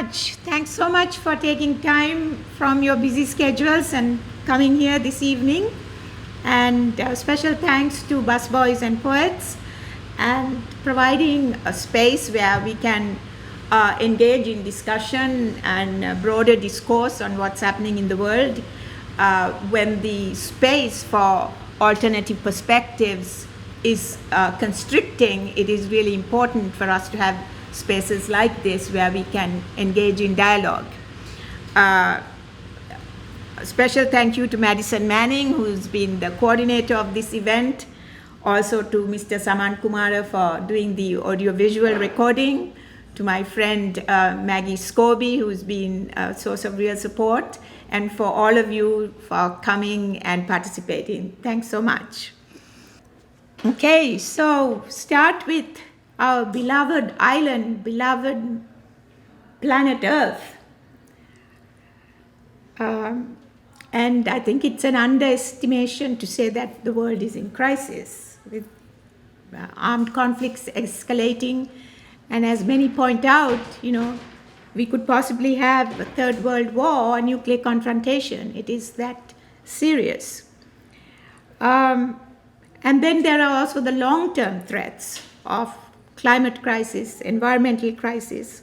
much. Thanks so much for taking time from your busy schedules and coming here this evening. And special thanks to Busboys and Poets and providing a space where we can engage in discussion and broader discourse on what's happening in the world. When the space for alternative perspectives is constricting, it is really important for us to have spaces like this where we can engage in dialogue. A special thank you to Madison Manning, who's been the coordinator of this event. Also to Mr. Saman Kumara for doing the audiovisual recording. To my friend Maggie Scobie, who's been a source of real support. And for all of you for coming and participating. Thanks so much. Okay, so start with our beloved island, beloved planet Earth. And I think it's an underestimation to say that the world is in crisis, with armed conflicts escalating. And as many point out, we could possibly have a third world war or nuclear confrontation. It is that serious. And then there are also the long-term threats of climate crisis, environmental crisis,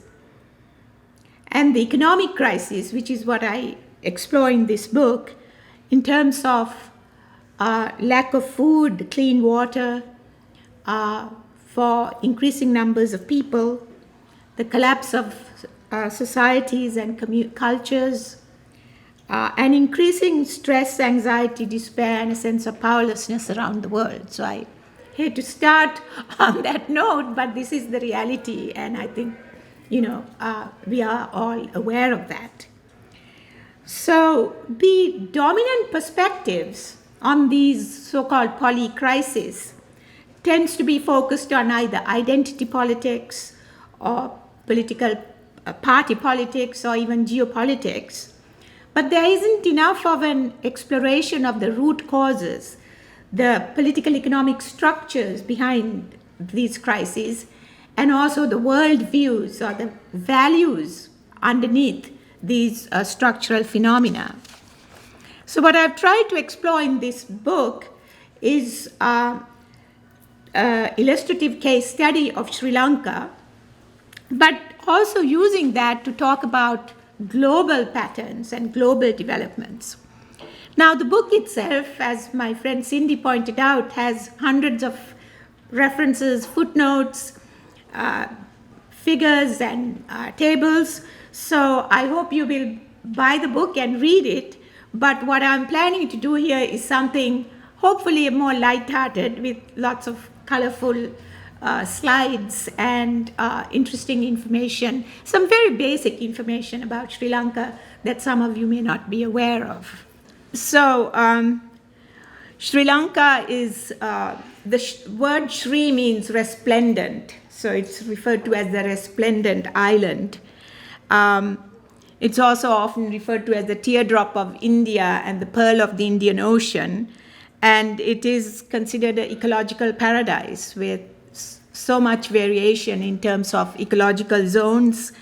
and the economic crisis, which is what I explore in this book, in terms of lack of food, clean water for increasing numbers of people, the collapse of societies and cultures, and increasing stress, anxiety, despair, and a sense of powerlessness around the world. So I hate to start on that note, but this is the reality, and I think, we are all aware of that. So the dominant perspectives on these so-called poly-crises tends to be focused on either identity politics or political party politics or even geopolitics. But there isn't enough of an exploration of the root causes, the political economic structures behind these crises, and also the worldviews or the values underneath these structural phenomena. So what I've tried to explore in this book is illustrative case study of Sri Lanka, but also using that to talk about global patterns and global developments. Now, the book itself, as my friend Cindy pointed out, has hundreds of references, footnotes, figures, and tables. So I hope you will buy the book and read it. But what I'm planning to do here is something hopefully more lighthearted with lots of colorful slides and interesting information, some very basic information about Sri Lanka that some of you may not be aware of. So Sri Lanka is, the word Sri means resplendent. So it's referred to as the resplendent island. It's also often referred to as the teardrop of India and the pearl of the Indian Ocean. And it is considered an ecological paradise with so much variation in terms of ecological zones.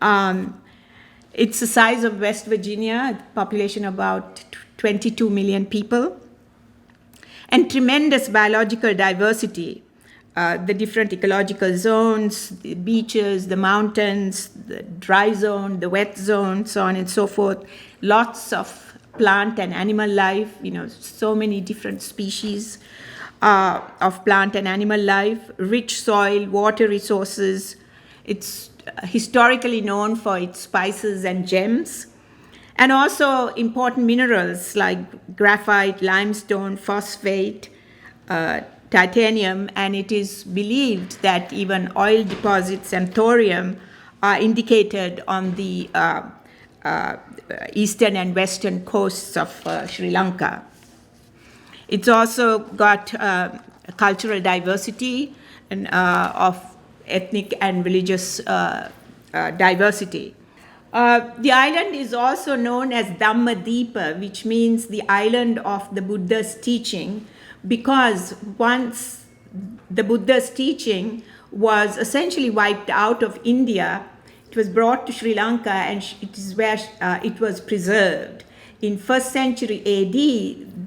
It's the size of West Virginia, population about 22 million people, and tremendous biological diversity. The different ecological zones, the beaches, the mountains, the dry zone, the wet zone, so on and so forth. Lots of plant and animal life, so many different species of plant and animal life, rich soil, water resources. It's historically known for its spices and gems, and also important minerals like graphite, limestone, phosphate, titanium, and it is believed that even oil deposits and thorium are indicated on the eastern and western coasts of Sri Lanka. It's also got cultural diversity and of ethnic and religious diversity. The island is also known as Dhammadeepa, which means the island of the Buddha's teaching, because once the Buddha's teaching was essentially wiped out of India it was brought to Sri Lanka, and it is where it was preserved. In 1st century AD,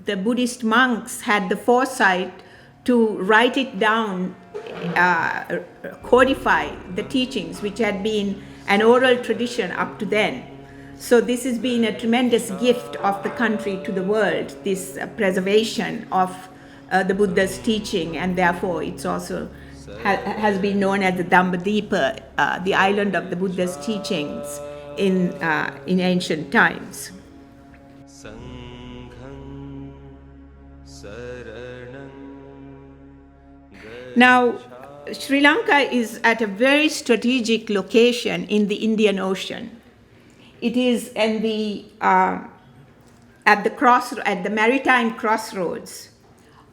the Buddhist monks had the foresight to write it down, codify the teachings, which had been an oral tradition up to then. So this has been a tremendous gift of the country to the world, this preservation of the Buddha's teaching, and therefore it's also has been known as the Dambadipa, the island of the Buddha's teachings in ancient times. Now, Sri Lanka is at a very strategic location in the Indian Ocean. It is in the at the maritime crossroads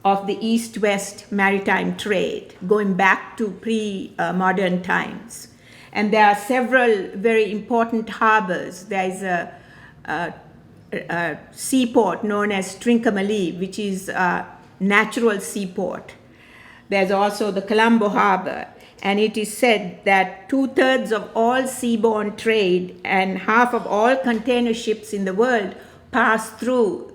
of the East-West maritime trade, going back to pre-modern times. And there are several very important harbors. There is a seaport known as Trincomalee, which is a natural seaport. There's also the Colombo Harbor, and it is said that 2/3 of all seaborne trade and half of all container ships in the world pass through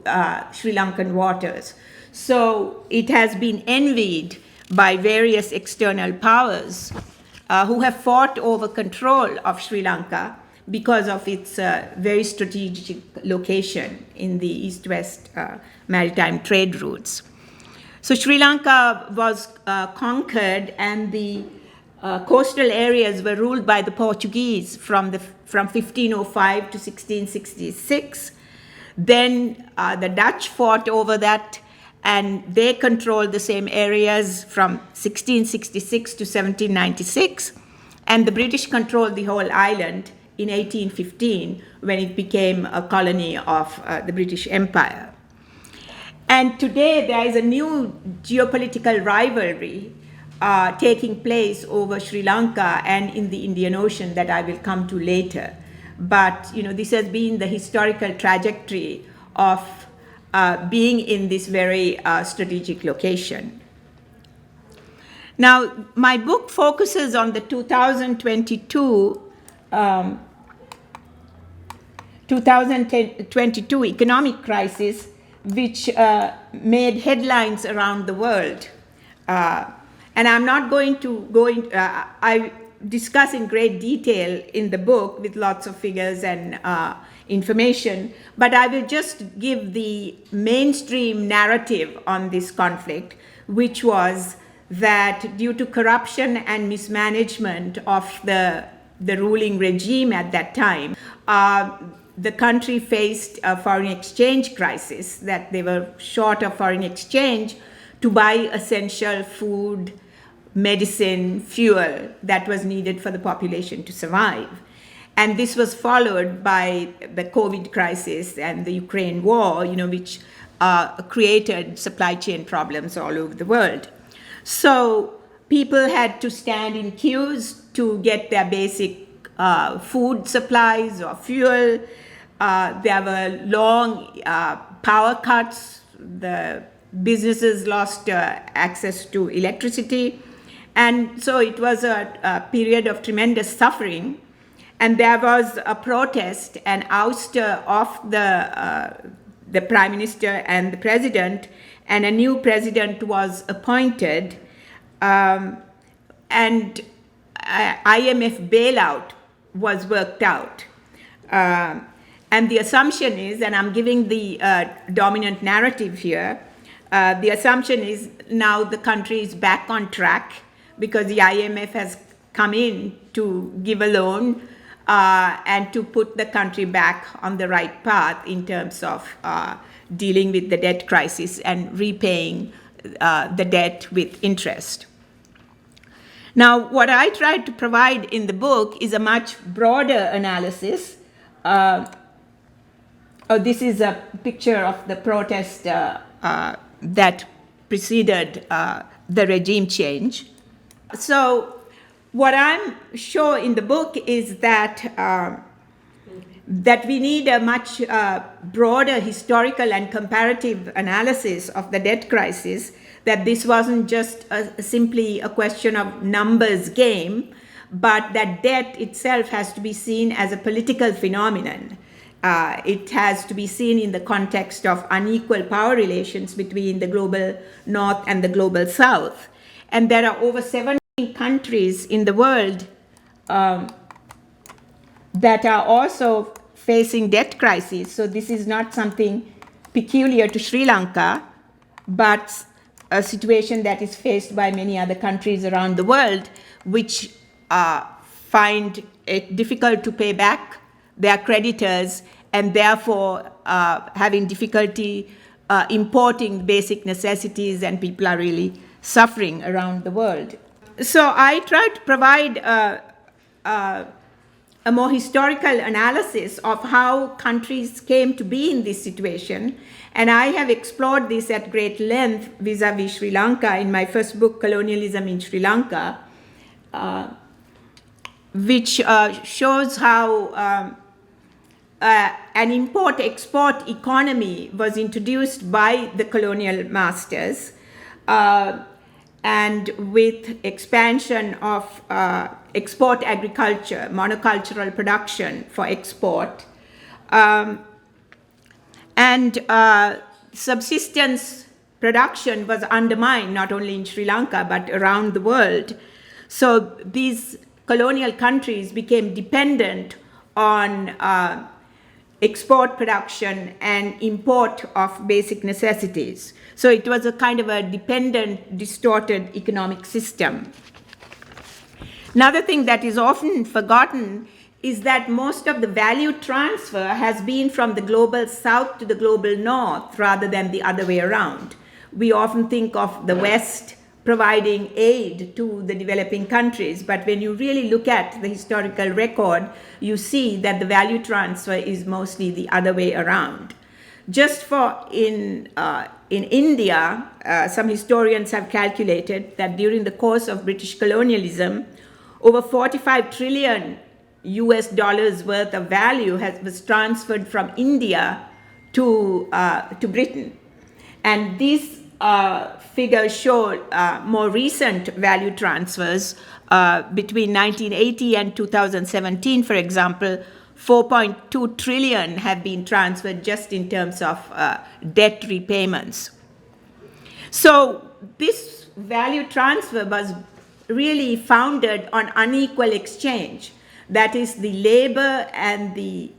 Sri Lankan waters. So it has been envied by various external powers who have fought over control of Sri Lanka because of its very strategic location in the East-West maritime trade routes. So Sri Lanka was conquered, and the coastal areas were ruled by the Portuguese from 1505 to 1666. Then the Dutch fought over that, and they controlled the same areas from 1666 to 1796. And the British controlled the whole island in 1815, when it became a colony of the British Empire. And today there is a new geopolitical rivalry taking place over Sri Lanka and in the Indian Ocean that I will come to later. But this has been the historical trajectory of being in this very strategic location. Now, my book focuses on the 2022 economic crisis, which made headlines around the world. And I'm not going to go into, I discuss in great detail in the book with lots of figures and information, but I will just give the mainstream narrative on this conflict, which was that due to corruption and mismanagement of the ruling regime at that time, the country faced a foreign exchange crisis, that they were short of foreign exchange to buy essential food, medicine, fuel that was needed for the population to survive. And this was followed by the COVID crisis and the Ukraine war, which created supply chain problems all over the world. So people had to stand in queues to get their basic food supplies or fuel. There were long power cuts. The businesses lost access to electricity. And so it was a period of tremendous suffering. And there was a protest and ouster of the prime minister and the president, and a new president was appointed. And IMF bailout was worked out. And the assumption is, and I'm giving the dominant narrative here, the assumption is now the country is back on track because the IMF has come in to give a loan and to put the country back on the right path in terms of dealing with the debt crisis and repaying the debt with interest. Now, what I tried to provide in the book is a much broader analysis. This is a picture of the protest that preceded the regime change. So what I'm sure in the book is that that we need a much broader historical and comparative analysis of the debt crisis, that this wasn't just simply a question of numbers game, but that debt itself has to be seen as a political phenomenon. It has to be seen in the context of unequal power relations between the global north and the global south. And there are over 17 countries in the world that are also facing debt crises. So this is not something peculiar to Sri Lanka, but a situation that is faced by many other countries around the world, which find it difficult to pay back their creditors and therefore having difficulty importing basic necessities, and people are really suffering around the world. So I try to provide a more historical analysis of how countries came to be in this situation. And I have explored this at great length vis-a-vis Sri Lanka in my first book, Colonialism in Sri Lanka, which shows how an import-export economy was introduced by the colonial masters, and with expansion of export agriculture, monocultural production for export, and subsistence production was undermined not only in Sri Lanka but around the world. So these colonial countries became dependent on export production and import of basic necessities. So it was a kind of a dependent, distorted economic system. Another thing that is often forgotten is that most of the value transfer has been from the global south to the global north rather than the other way around. We often think of the West providing aid to the developing countries, but when you really look at the historical record, you see that the value transfer is mostly the other way around. Just for in India, some historians have calculated that during the course of British colonialism, over 45 trillion US dollars worth of value was transferred from India to Britain. And these figures show more recent value transfers between 1980 and 2017, for example. 4.2 trillion have been transferred just in terms of debt repayments. So this value transfer was really founded on unequal exchange. That is, the labor and the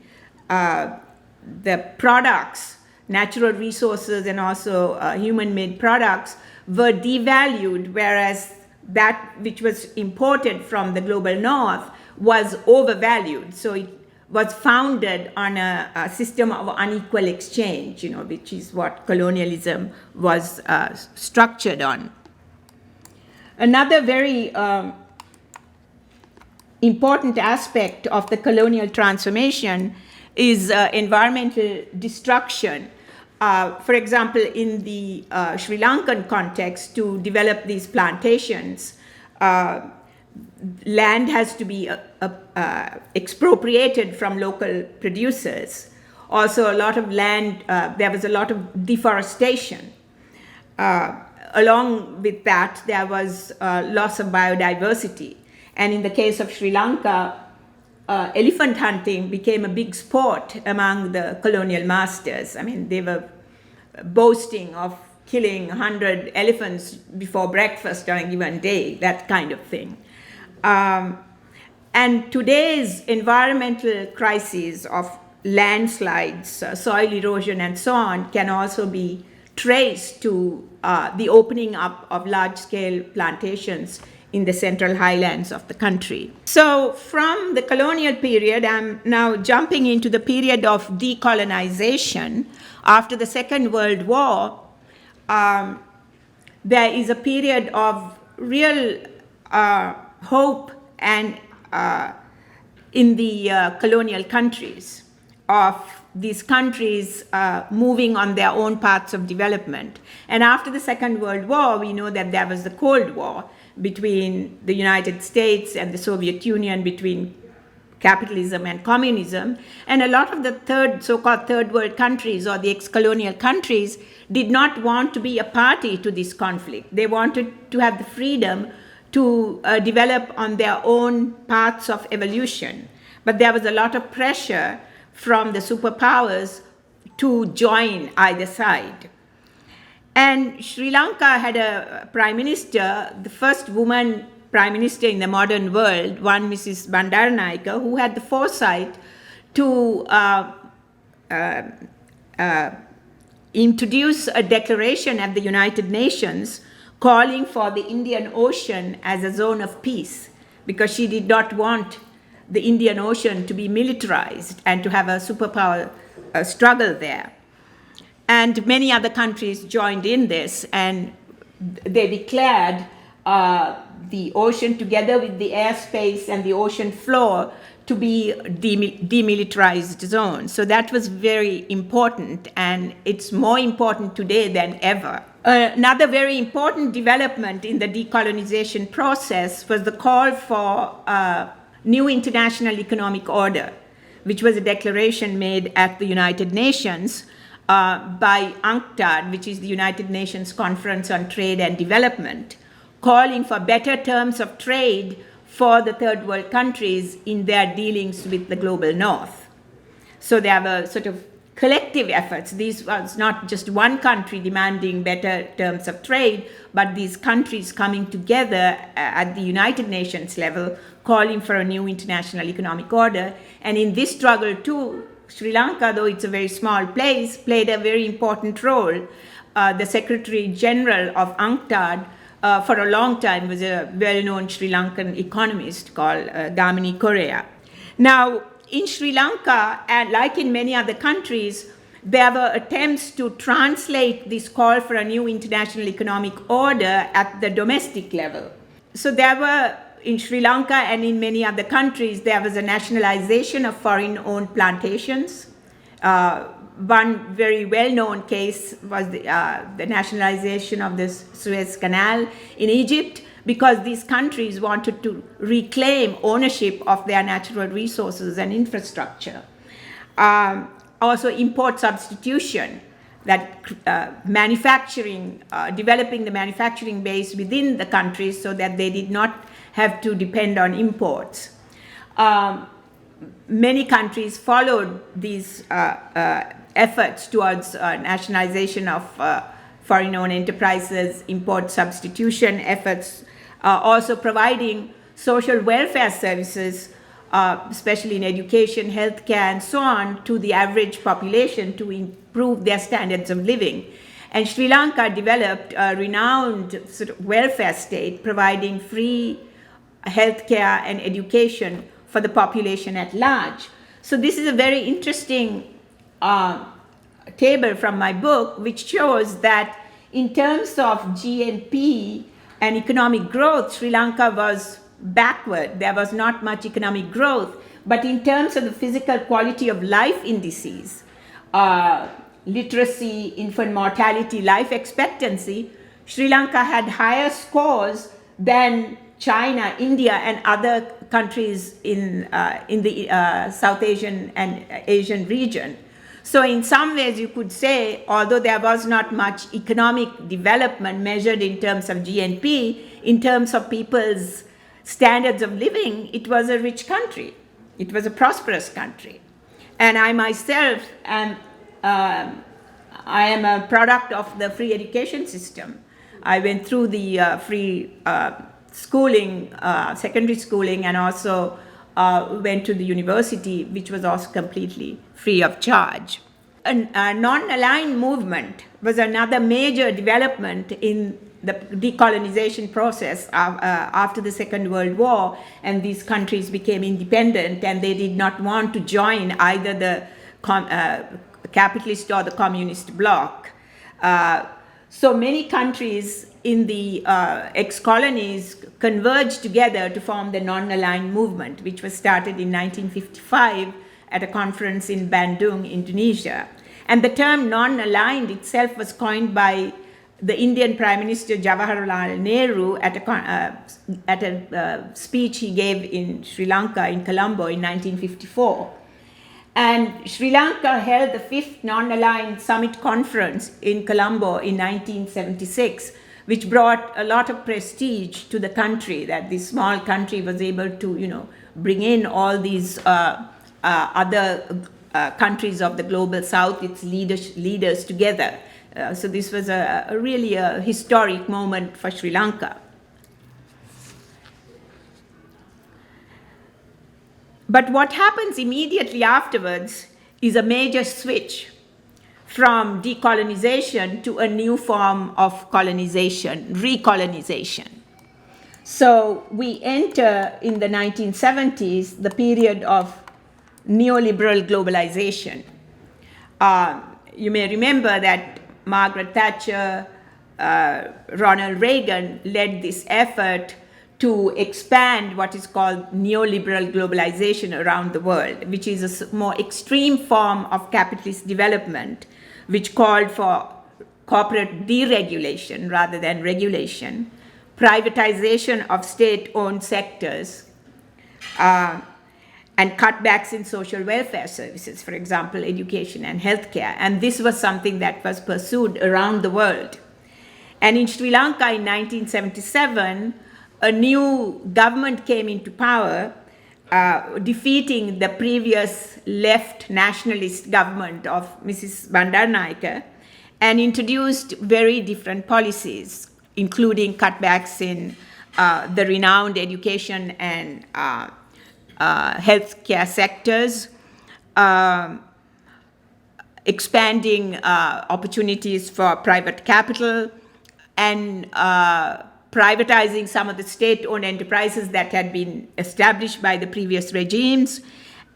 products, natural resources and also human-made products were devalued, whereas that which was imported from the global north was overvalued. So it was founded on a system of unequal exchange, which is what colonialism was structured on. Another very important aspect of the colonial transformation is environmental destruction. For example, in the Sri Lankan context, to develop these plantations, land has to be expropriated from local producers. Also, a lot of land, there was a lot of deforestation. Along with that, there was loss of biodiversity. And in the case of Sri Lanka, elephant hunting became a big sport among the colonial masters. I mean, they were boasting of killing 100 elephants before breakfast on a given day, that kind of thing. And today's environmental crises of landslides, soil erosion, and so on can also be traced to the opening up of large-scale plantations in the central highlands of the country. So from the colonial period, I'm now jumping into the period of decolonization. After the Second World War, there is a period of real hope and in the colonial countries, of these countries moving on their own paths of development. And after the Second World War, we know that there was the Cold War between the United States and the Soviet Union, between capitalism and communism. And a lot of the so-called third world countries or the ex-colonial countries did not want to be a party to this conflict. They wanted to have the freedom to develop on their own paths of evolution. But there was a lot of pressure from the superpowers to join either side. And Sri Lanka had a prime minister, the first woman prime minister in the modern world, one Mrs. Bandaranaike, who had the foresight to introduce a declaration at the United Nations calling for the Indian Ocean as a zone of peace, because she did not want the Indian Ocean to be militarized and to have a superpower struggle there. And many other countries joined in this, and they declared the ocean, together with the airspace and the ocean floor, to be demilitarized zone. So that was very important, and it's more important today than ever. Another very important development in the decolonization process was the call for a new international economic order, which was a declaration made at the United Nations by UNCTAD, which is the United Nations Conference on Trade and Development, calling for better terms of trade for the third world countries in their dealings with the global north. So there were sort of collective efforts. These was not just one country demanding better terms of trade, but these countries coming together at the United Nations level, calling for a new international economic order. And in this struggle too, Sri Lanka, though it's a very small place, played a very important role. The Secretary General of UNCTAD for a long time was a well-known Sri Lankan economist called Gamini Korea. Now, in Sri Lanka, and like in many other countries, there were attempts to translate this call for a new international economic order at the domestic level. So there were, in Sri Lanka and in many other countries, there was a nationalization of foreign-owned plantations. One very well-known case was the nationalization of the Suez Canal in Egypt, because these countries wanted to reclaim ownership of their natural resources and infrastructure. Also import substitution, that manufacturing, developing the manufacturing base within the countries so that they did not have to depend on imports. Many countries followed these efforts towards nationalization of foreign-owned enterprises, import substitution efforts, also providing social welfare services, especially in education, healthcare, and so on, to the average population to improve their standards of living. And Sri Lanka developed a renowned sort of welfare state, providing free healthcare and education for the population at large. So this is a very interesting table from my book, which shows that in terms of GNP and economic growth, Sri Lanka was backward. There was not much economic growth. But in terms of the physical quality of life indices, literacy, infant mortality, life expectancy, Sri Lanka had higher scores than China, India, and other countries in the South Asian and Asian region. So in some ways you could say, although there was not much economic development measured in terms of GNP, in terms of people's standards of living, it was a rich country. It was a prosperous country. And I myself am, I am a product of the free education system. I went through the free schooling, secondary schooling, and also went to the university, which was also completely free of charge. A non-aligned movement was another major development in the decolonization process after the Second World War, and these countries became independent, and they did not want to join either the capitalist or the communist bloc. So many countries in the ex-colonies converged together to form the non-aligned movement, which was started in 1955 at a conference in Bandung, Indonesia. And the term non-aligned itself was coined by the Indian Prime Minister Jawaharlal Nehru at a speech he gave in Sri Lanka, in Colombo, in 1954. And Sri Lanka held the 5th non-aligned summit conference in Colombo in 1976, which brought a lot of prestige to the country, that this small country was able to, bring in all these other countries of the global south, its leaders together. So this was really a historic moment for Sri Lanka. But what happens immediately afterwards is a major switch from decolonization to a new form of colonization, recolonization. So we enter in the 1970s the period of neoliberal globalization. You may remember that Margaret Thatcher, Ronald Reagan led this effort to expand what is called neoliberal globalization around the world, which is a more extreme form of capitalist development, which called for corporate deregulation rather than regulation, privatization of state-owned sectors, and cutbacks in social welfare services, for example, education and healthcare. And this was something that was pursued around the world. And in Sri Lanka in 1977, a new government came into power, defeating the previous left nationalist government of Mrs. Bandaranaike, and introduced very different policies, including cutbacks in the renowned education and healthcare sectors, expanding opportunities for private capital, and privatizing some of the state-owned enterprises that had been established by the previous regimes,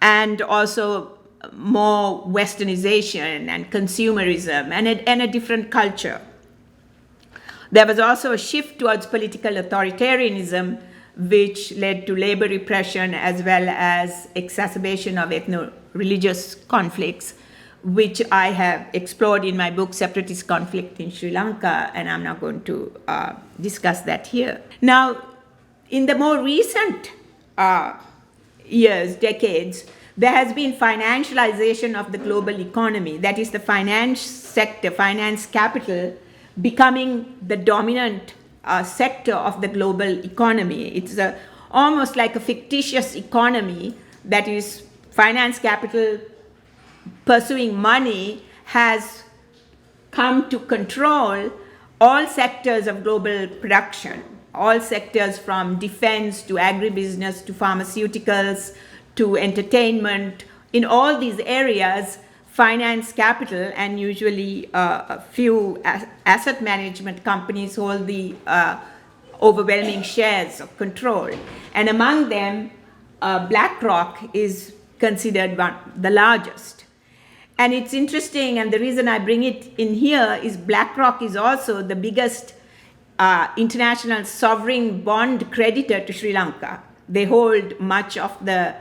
and also more westernization and consumerism and a different culture. There was also a shift towards political authoritarianism, which led to labor repression as well as exacerbation of ethno-religious conflicts, which I have explored in my book, Separatist Conflict in Sri Lanka, and I'm not going to discuss that here. Now, in the more recent years, decades, there has been financialization of the global economy. That is, the finance sector, finance capital, becoming the dominant sector of the global economy. It's almost like a fictitious economy, that is, finance capital pursuing money has come to control all sectors of global production, all sectors from defense to agribusiness to pharmaceuticals to entertainment. In all these areas, finance capital and usually a few asset management companies hold the overwhelming shares of control. And among them, BlackRock is considered the largest. And it's interesting, and the reason I bring it in here is BlackRock is also the biggest international sovereign bond creditor to Sri Lanka. They hold much of the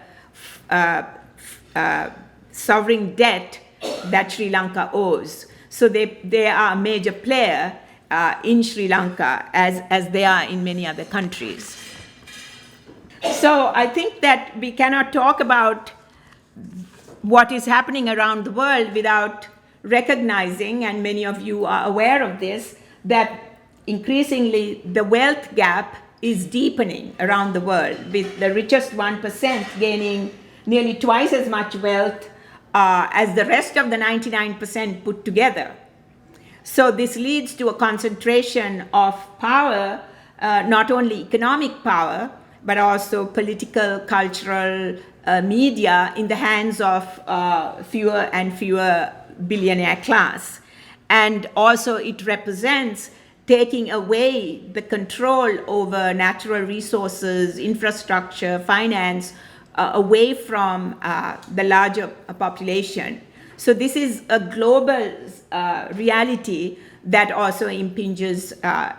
sovereign debt that Sri Lanka owes. So they are a major player in Sri Lanka as they are in many other countries. So I think that we cannot talk about what is happening around the world without recognizing, and many of you are aware of this, that increasingly the wealth gap is deepening around the world, with the richest 1% gaining nearly twice as much wealth as the rest of the 99% put together. So this leads to a concentration of power, not only economic power, but also political, cultural, media in the hands of fewer and fewer billionaire class. And also it represents taking away the control over natural resources, infrastructure, finance, away from the larger population. So this is a global reality that also impinges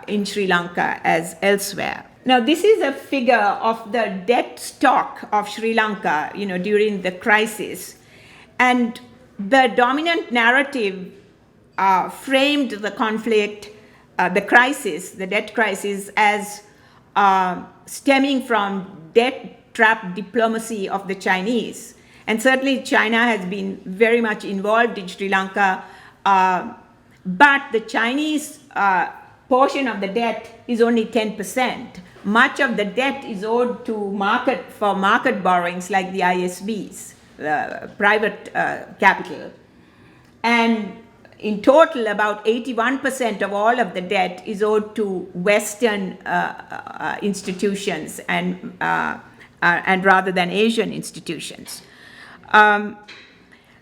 in Sri Lanka as elsewhere. Now, this is a figure of the debt stock of Sri Lanka, during the crisis. And the dominant narrative framed the conflict, the crisis, the debt crisis, as stemming from debt trap diplomacy of the Chinese. And certainly China has been very much involved in Sri Lanka, but the Chinese portion of the debt is only 10%. Much of the debt is owed to market borrowings like the ISBs, private capital. And in total, about 81% of all of the debt is owed to Western institutions and rather than Asian institutions.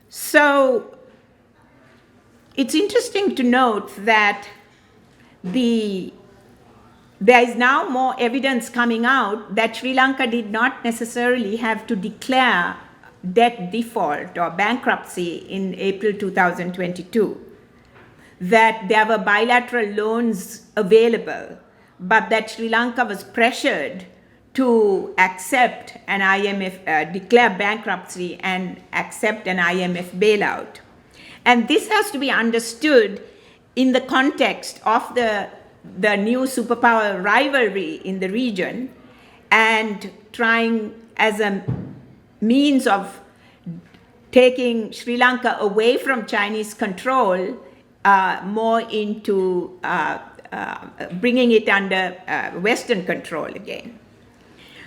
So it's interesting to note that there is now more evidence coming out that Sri Lanka did not necessarily have to declare debt default or bankruptcy in April 2022, that there were bilateral loans available, but that Sri Lanka was pressured to accept an IMF, declare bankruptcy and accept an IMF bailout. And this has to be understood in the context of the new superpower rivalry in the region, and trying as a means of taking Sri Lanka away from Chinese control, more into bringing it under Western control again.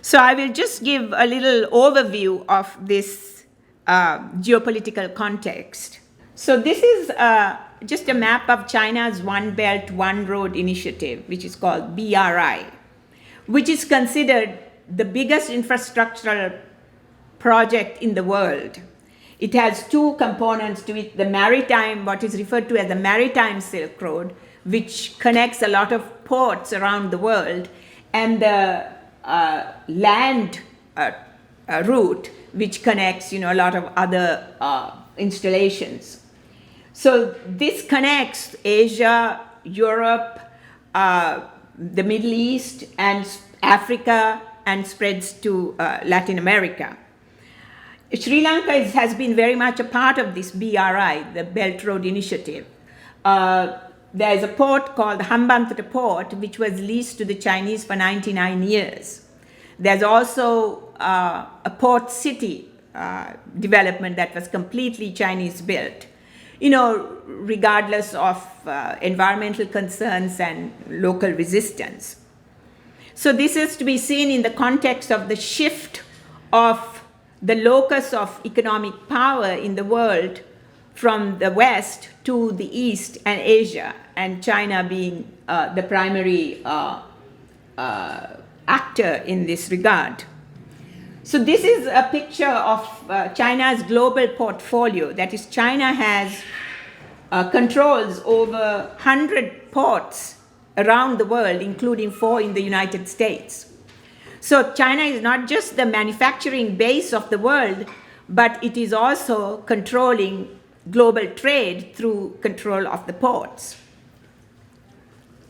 So I will just give a little overview of this geopolitical context. So this is just a map of China's One Belt, One Road initiative, which is called BRI, which is considered the biggest infrastructural project in the world. It has two components to it: the maritime, what is referred to as the maritime Silk Road, which connects a lot of ports around the world, and the land route, which connects, a lot of other installations. So this connects Asia, Europe, the Middle East, and Africa, and spreads to Latin America. Sri Lanka has been very much a part of this BRI, the Belt Road Initiative. There is a port called Hambantota Port, which was leased to the Chinese for 99 years. There's also a port city development that was completely Chinese built, regardless of environmental concerns and local resistance. So this is to be seen in the context of the shift of the locus of economic power in the world from the West to the East and Asia, and China being the primary actor in this regard. So this is a picture of China's global portfolio. That is, China has controls over 100 ports around the world, including 4 in the United States. So China is not just the manufacturing base of the world, but it is also controlling global trade through control of the ports.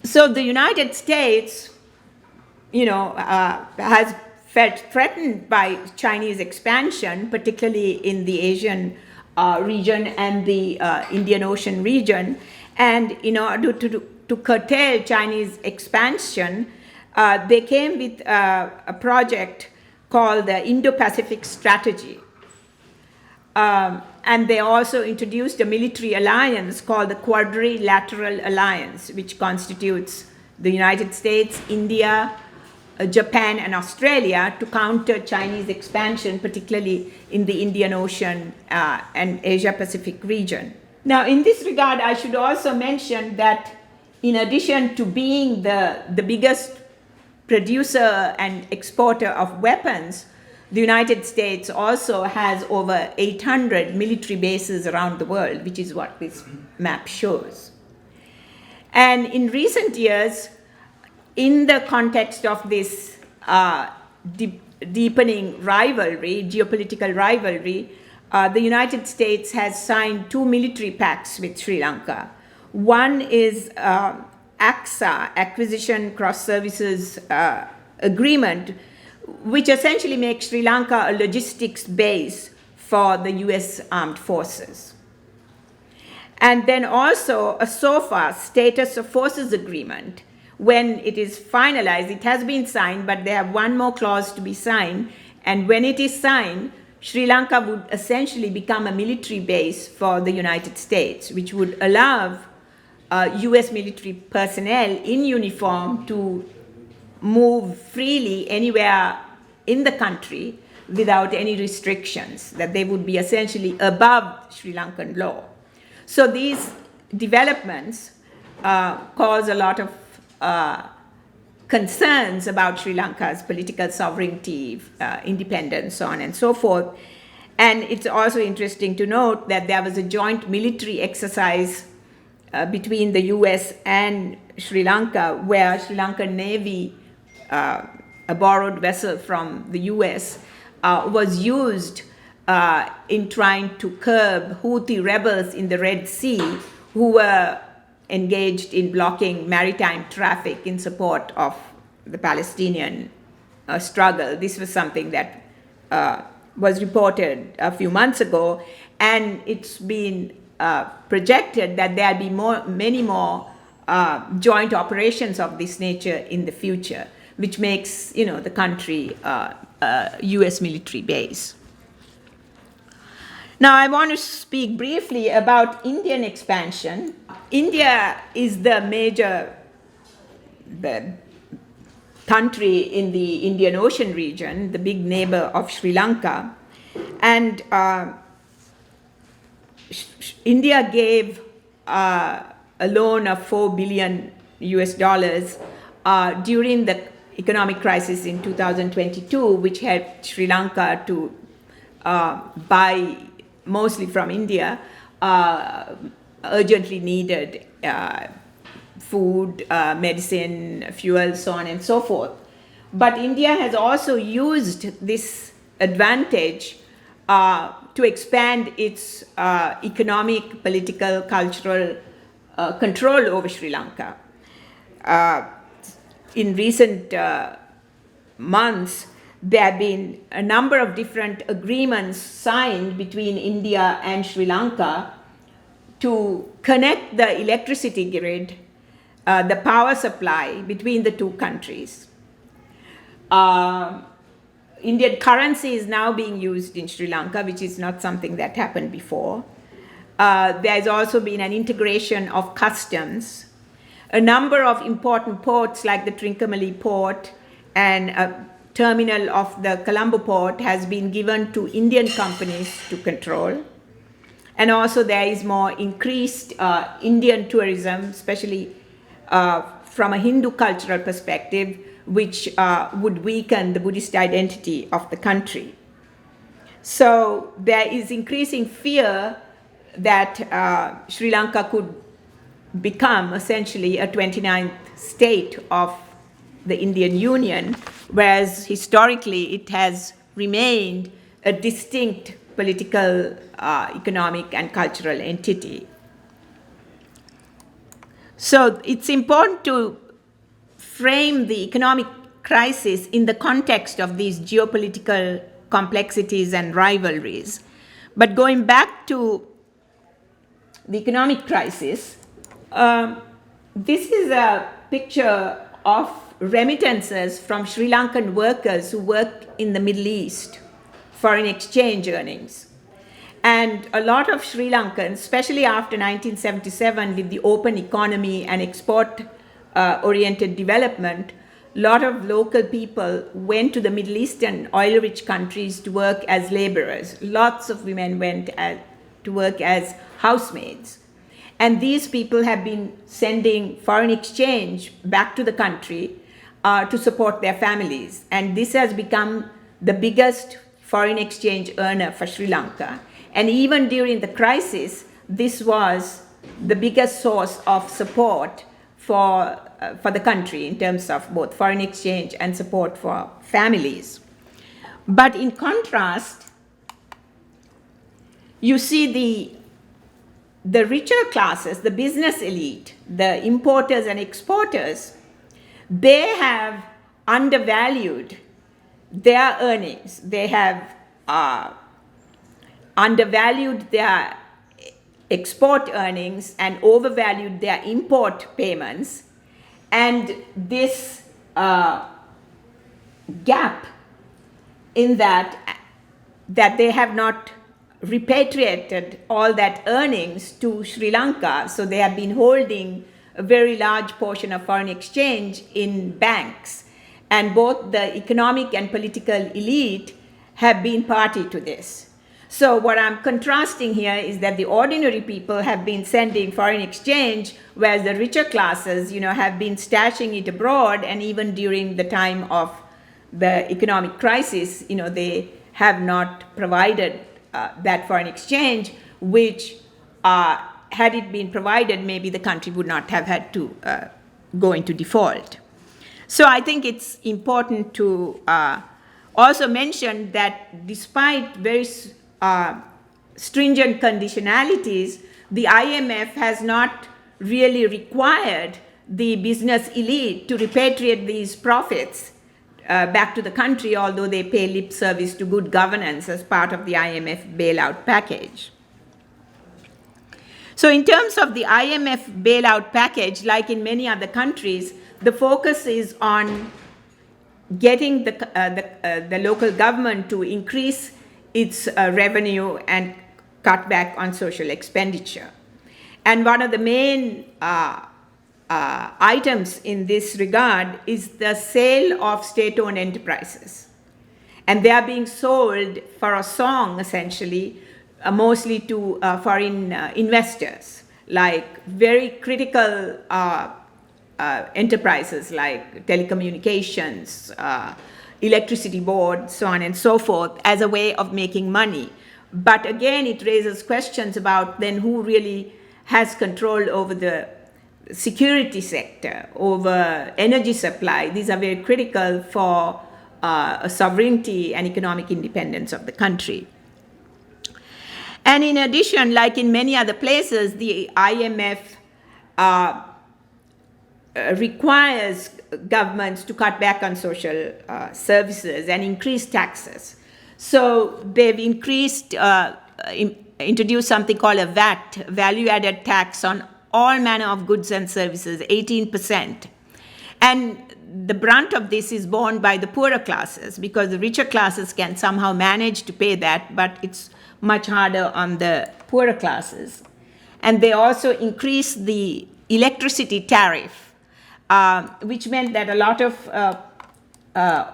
So the United States, has felt threatened by Chinese expansion, particularly in the Asian region and the Indian Ocean region. And in order to curtail Chinese expansion, they came with a project called the Indo-Pacific Strategy. And they also introduced a military alliance called the Quadrilateral Alliance, which constitutes the United States, India, Japan, and Australia, to counter Chinese expansion, particularly in the Indian Ocean and Asia-Pacific region. Now, in this regard, I should also mention that in addition to being the biggest producer and exporter of weapons, the United States also has over 800 military bases around the world, which is what this map shows. And in recent years, in the context of this deepening rivalry, geopolitical rivalry, the United States has signed 2 military pacts with Sri Lanka. One is ACSA, Acquisition Cross Services Agreement, which essentially makes Sri Lanka a logistics base for the US Armed Forces. And then also a SOFA, Status of Forces Agreement. When it is finalized, it has been signed, but they have one more clause to be signed. And when it is signed, Sri Lanka would essentially become a military base for the United States, which would allow US military personnel in uniform to move freely anywhere in the country without any restrictions, that they would be essentially above Sri Lankan law. So these developments cause a lot of concerns about Sri Lanka's political sovereignty, independence, so on and so forth. And it's also interesting to note that there was a joint military exercise between the US and Sri Lanka, where Sri Lankan Navy, a borrowed vessel from the US, was used in trying to curb Houthi rebels in the Red Sea who were engaged in blocking maritime traffic in support of the Palestinian struggle. This was something that was reported a few months ago, and it's been projected that there'll be many more joint operations of this nature in the future, which makes the country a U.S. military base. Now, I want to speak briefly about Indian expansion. India is the major country in the Indian Ocean region, the big neighbor of Sri Lanka. And India gave a loan of $4 billion during the economic crisis in 2022, which helped Sri Lanka to buy, mostly from India, urgently needed food, medicine, fuel, so on and so forth. But India has also used this advantage to expand its economic, political, cultural control over Sri Lanka. In recent months, there have been a number of different agreements signed between India and Sri Lanka to connect the electricity grid, the power supply between the two countries. Indian currency is now being used in Sri Lanka, which is not something that happened before. There has also been an integration of customs. A number of important ports like the Trincomalee port and a terminal of the Colombo port has been given to Indian companies to control. And also there is more increased Indian tourism, especially from a Hindu cultural perspective, which would weaken the Buddhist identity of the country. So there is increasing fear that Sri Lanka could become essentially a 29th state of the Indian Union, whereas historically it has remained a distinct political, economic, and cultural entity. So it's important to frame the economic crisis in the context of these geopolitical complexities and rivalries. But going back to the economic crisis, this is a picture of remittances from Sri Lankan workers who work in the Middle East, foreign exchange earnings. And a lot of Sri Lankans, especially after 1977 with the open economy and export-oriented development, a lot of local people went to the Middle Eastern oil-rich countries to work as laborers. Lots of women went to work as housemaids. And these people have been sending foreign exchange back to the country to support their families. And this has become the biggest foreign exchange earner for Sri Lanka. And even during the crisis, this was the biggest source of support for the country in terms of both foreign exchange and support for families. But in contrast, you see the richer classes, the business elite, the importers and exporters, they have undervalued their earnings. They have undervalued their export earnings and overvalued their import payments. And this gap in that they have not repatriated all that earnings to Sri Lanka. So they have been holding a very large portion of foreign exchange in banks. And both the economic and political elite have been party to this. So what I'm contrasting here is that the ordinary people have been sending foreign exchange, whereas the richer classes, have been stashing it abroad, and even during the time of the economic crisis, they have not provided that foreign exchange, which had it been provided, maybe the country would not have had to go into default. So I think it's important to also mention that despite very stringent conditionalities, the IMF has not really required the business elite to repatriate these profits back to the country, although they pay lip service to good governance as part of the IMF bailout package. So in terms of the IMF bailout package, like in many other countries, the focus is on getting the local government to increase its revenue and cut back on social expenditure. And one of the main items in this regard is the sale of state-owned enterprises. And they are being sold for a song, essentially, mostly to foreign investors, like very critical enterprises like telecommunications, electricity board, so on and so forth, as a way of making money. But again, it raises questions about then who really has control over the security sector, over energy supply. These are very critical for sovereignty and economic independence of the country. And in addition, like in many other places, the IMF requires governments to cut back on social services and increase taxes. So they've introduced something called a VAT, value-added tax, on all manner of goods and services, 18%. And the brunt of this is borne by the poorer classes, because the richer classes can somehow manage to pay that, but it's much harder on the poorer classes. And they also increased the electricity tariff, which meant that a lot of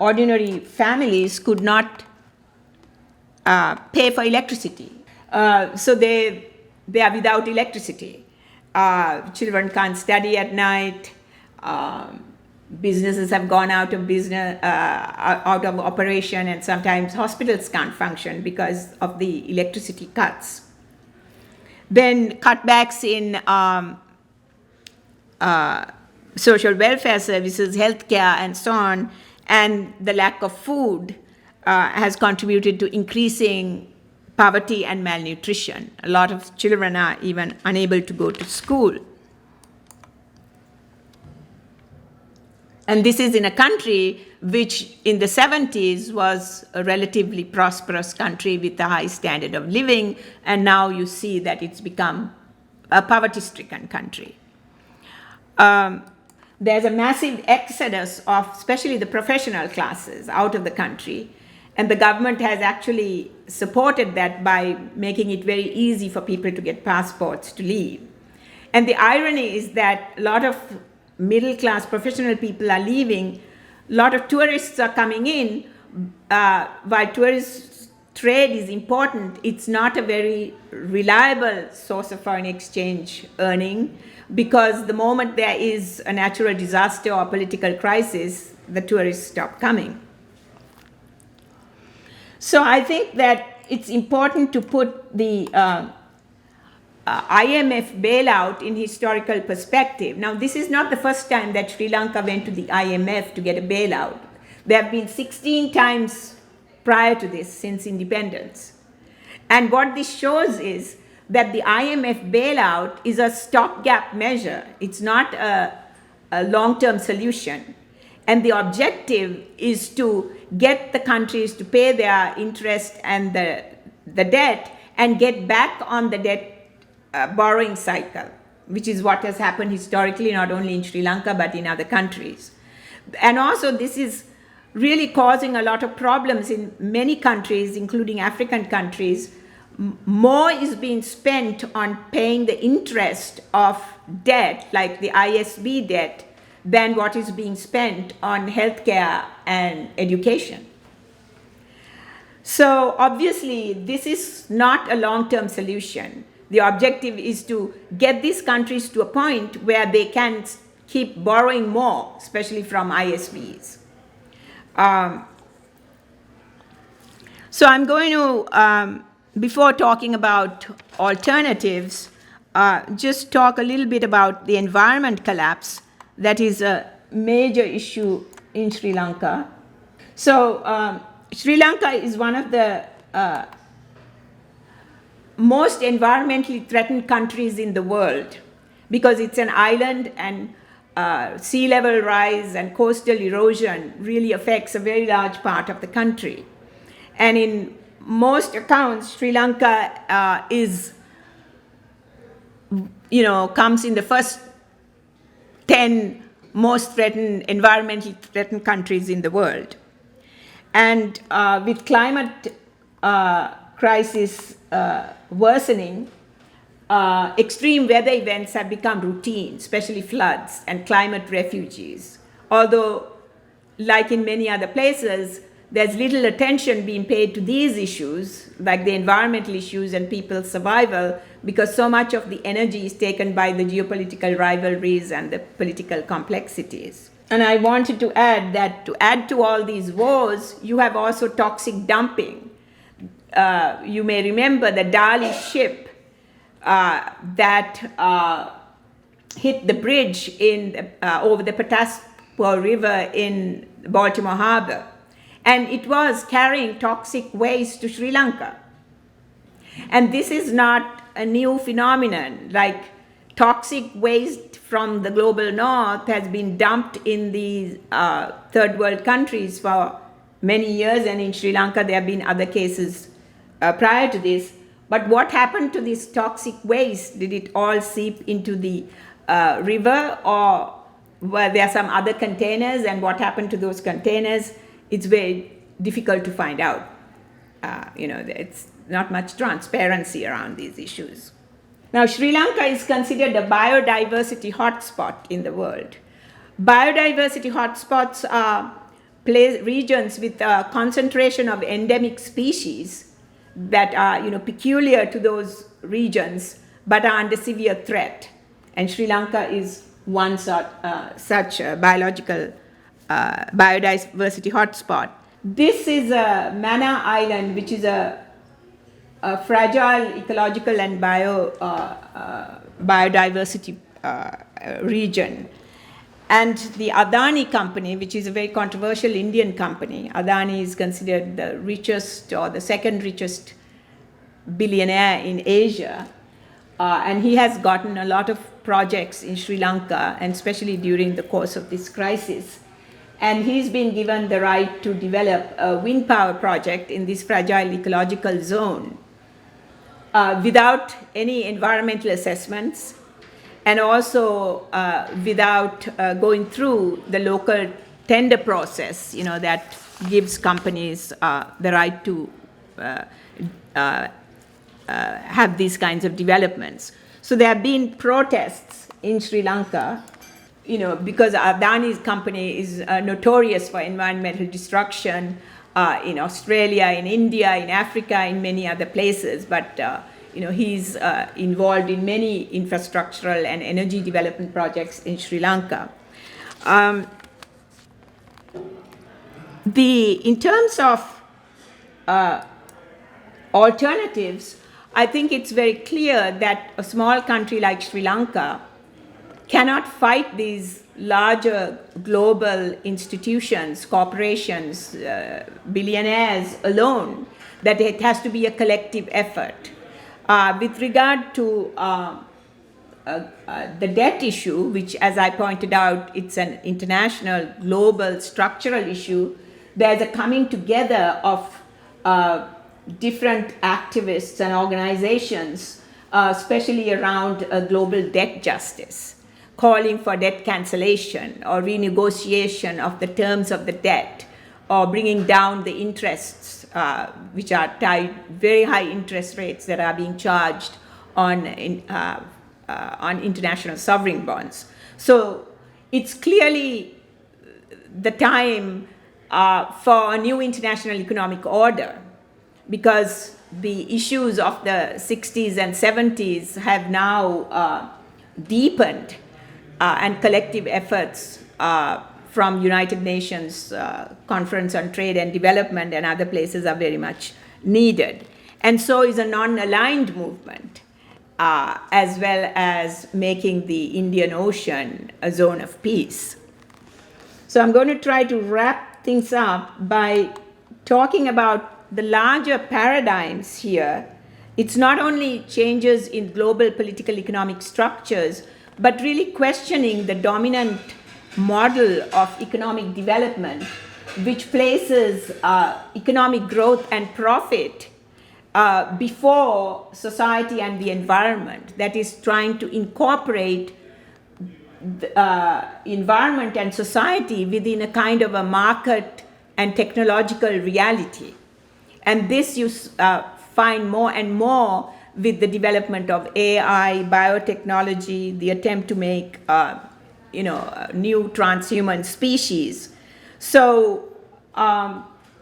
ordinary families could not pay for electricity. So they are without electricity. Children can't study at night. Businesses have gone out of business, out of operation, and sometimes hospitals can't function because of the electricity cuts. Then cutbacks in social welfare services, healthcare, and so on, and the lack of food has contributed to increasing poverty and malnutrition. A lot of children are even unable to go to school. And this is in a country which in the 70s was a relatively prosperous country with a high standard of living, and now you see that it's become a poverty-stricken country. There's a massive exodus of especially the professional classes out of the country, and the government has actually supported that by making it very easy for people to get passports to leave. And the irony is that a lot of middle-class professional people are leaving. A lot of tourists are coming in. While tourist trade is important, it's not a very reliable source of foreign exchange earning, because the moment there is a natural disaster or political crisis, the tourists stop coming. So I think that it's important to put the IMF bailout in historical perspective. Now, this is not the first time that Sri Lanka went to the IMF to get a bailout. There have been 16 times prior to this since independence. And what this shows is that the IMF bailout is a stopgap measure. It's not a long-term solution. And the objective is to get the countries to pay their interest and the debt and get back on the debt borrowing cycle, which is what has happened historically, not only in Sri Lanka, but in other countries. And also, this is really causing a lot of problems in many countries, including African countries, more is being spent on paying the interest of debt, like the ISB debt, than what is being spent on healthcare and education. So obviously, this is not a long-term solution. The objective is to get these countries to a point where they can keep borrowing more, especially from ISBs. So I'm going to, before talking about alternatives, just talk a little bit about the environment collapse that is a major issue in Sri Lanka. So Sri Lanka is one of the most environmentally threatened countries in the world because it's an island, and sea level rise and coastal erosion really affects a very large part of the country. And in most accounts, Sri Lanka comes in the first 10 most threatened, environmentally threatened countries in the world. And with climate crisis worsening, extreme weather events have become routine, especially floods and climate refugees. Although, like in many other places, there's little attention being paid to these issues, like the environmental issues and people's survival, because so much of the energy is taken by the geopolitical rivalries and the political complexities. And I wanted to add that to add to all these wars, you have also toxic dumping. You may remember the Dali ship that hit the bridge over the Patasco River in Baltimore Harbor. And it was carrying toxic waste to Sri Lanka. And this is not a new phenomenon. Like, toxic waste from the global north has been dumped in these third world countries for many years, and in Sri Lanka there have been other cases prior to this. But what happened to this toxic waste? Did it all seep into the river, or were there some other containers, and what happened to those containers? It's very difficult to find out. It's not much transparency around these issues. Now, Sri Lanka is considered a biodiversity hotspot in the world. Biodiversity hotspots are regions with a concentration of endemic species that are peculiar to those regions but are under severe threat. And Sri Lanka is one such biological biodiversity hotspot. This is a Manna Island, which is a fragile ecological and biodiversity region. And the Adani company, which is a very controversial Indian company, Adani is considered the richest or the second richest billionaire in Asia. And he has gotten a lot of projects in Sri Lanka, and especially during the course of this crisis. And he's been given the right to develop a wind power project in this fragile ecological zone without any environmental assessments, and also without going through the local tender process, that gives companies the right to have these kinds of developments. So there have been protests in Sri Lanka, because Adani's company is notorious for environmental destruction in Australia, in India, in Africa, in many other places. But he's involved in many infrastructural and energy development projects in Sri Lanka. In terms of alternatives, I think it's very clear that a small country like Sri Lanka cannot fight these larger global institutions, corporations, billionaires alone, that it has to be a collective effort. With regard to the debt issue, which, as I pointed out, it's an international, global, structural issue, there's a coming together of different activists and organizations, especially around global debt justice, calling for debt cancellation or renegotiation of the terms of the debt, or bringing down the interests which are tied, very high interest rates that are being charged on international sovereign bonds. So it's clearly the time for a new international economic order, because the issues of the 60s and 70s have now deepened, and collective efforts from United Nations Conference on Trade and Development and other places are very much needed. And so is a non-aligned movement, as well as making the Indian Ocean a zone of peace. So I'm going to try to wrap things up by talking about the larger paradigms here. It's not only changes in global political economic structures, but really questioning the dominant model of economic development, which places economic growth and profit before society and the environment, that is trying to incorporate the, environment and society within a kind of a market and technological reality. And this you find more and more with the development of AI, biotechnology, the attempt to make new transhuman species. So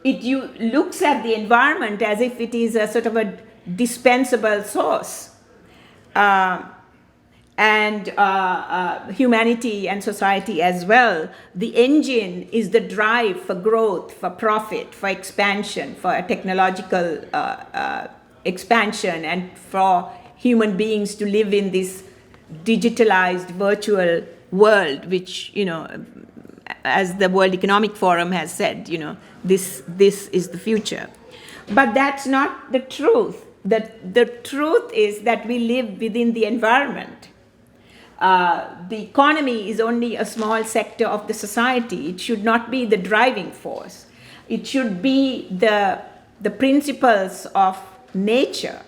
it looks at the environment as if it is a sort of a dispensable source. And humanity and society as well. The engine is the drive for growth, for profit, for expansion, for technological expansion, and for human beings to live in this digitalized virtual world, which, as the World Economic Forum has said, this is the future. But that's not the truth. The truth is that we live within the environment. The economy is only a small sector of the society. It should not be the driving force. It should be the principles of nature.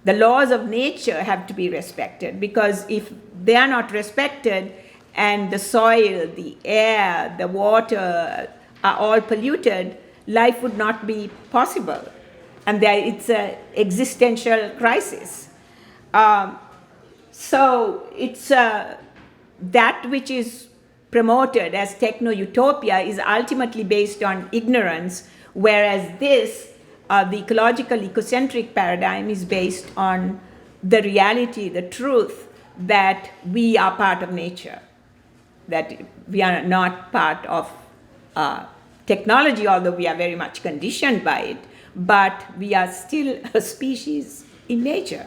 The laws of nature have to be respected, because if they are not respected and the soil, the air, the water are all polluted, life would not be possible. And it's an existential crisis. So it's that which is promoted as techno-utopia is ultimately based on ignorance, whereas the ecological ecocentric paradigm is based on the reality, the truth that we are part of nature, that we are not part of technology, although we are very much conditioned by it, but we are still a species in nature.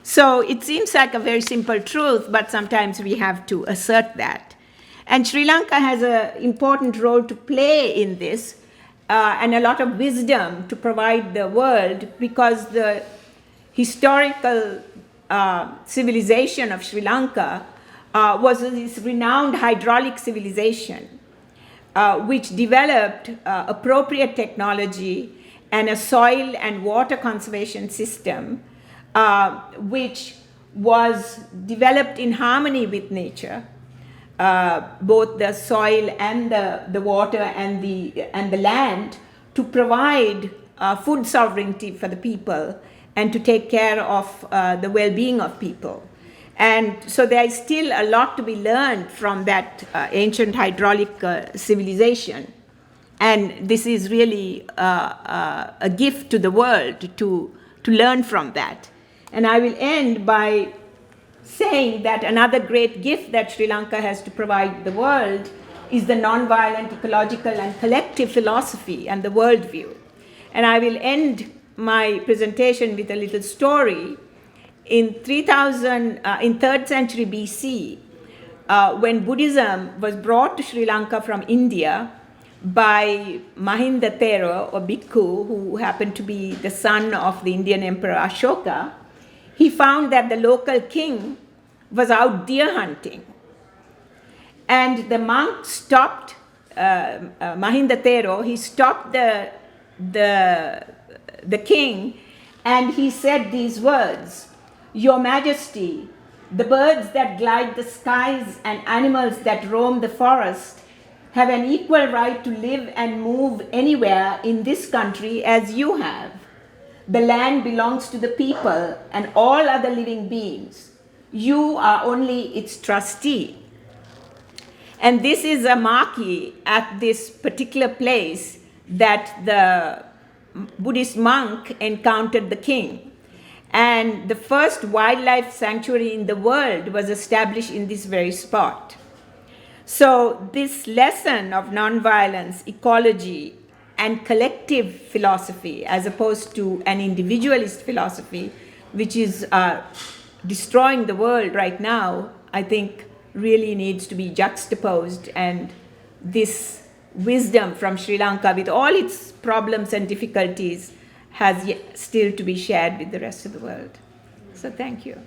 So it seems like a very simple truth, but sometimes we have to assert that. And Sri Lanka has an important role to play in this, and a lot of wisdom to provide the world, because the historical civilization of Sri Lanka was this renowned hydraulic civilization, which developed appropriate technology and a soil and water conservation system, which was developed in harmony with nature, both the soil and the water and the land, to provide food sovereignty for the people and to take care of the well-being of people. And so there is still a lot to be learned from that ancient hydraulic civilization. And this is really a gift to the world to learn from that. And I will end by saying that another great gift that Sri Lanka has to provide the world is the nonviolent, ecological, and collective philosophy and the worldview. And I will end my presentation with a little story. In 3rd century BC, when Buddhism was brought to Sri Lanka from India by Mahinda Thero, or Bhikkhu, who happened to be the son of the Indian Emperor Ashoka, he found that the local king was out deer hunting. And the monk stopped, Mahinda Thero, he stopped the king, and he said these words: "Your Majesty, the birds that glide the skies and animals that roam the forest have an equal right to live and move anywhere in this country as you have. The land belongs to the people and all other living beings. You are only its trustee. And this is a marquee at this particular place that the Buddhist monk encountered the king. And the first wildlife sanctuary in the world was established in this very spot. So this lesson of nonviolence, ecology, and collective philosophy, as opposed to an individualist philosophy, which is destroying the world right now, I think really needs to be juxtaposed. And this wisdom from Sri Lanka, with all its problems and difficulties, has still to be shared with the rest of the world. So thank you.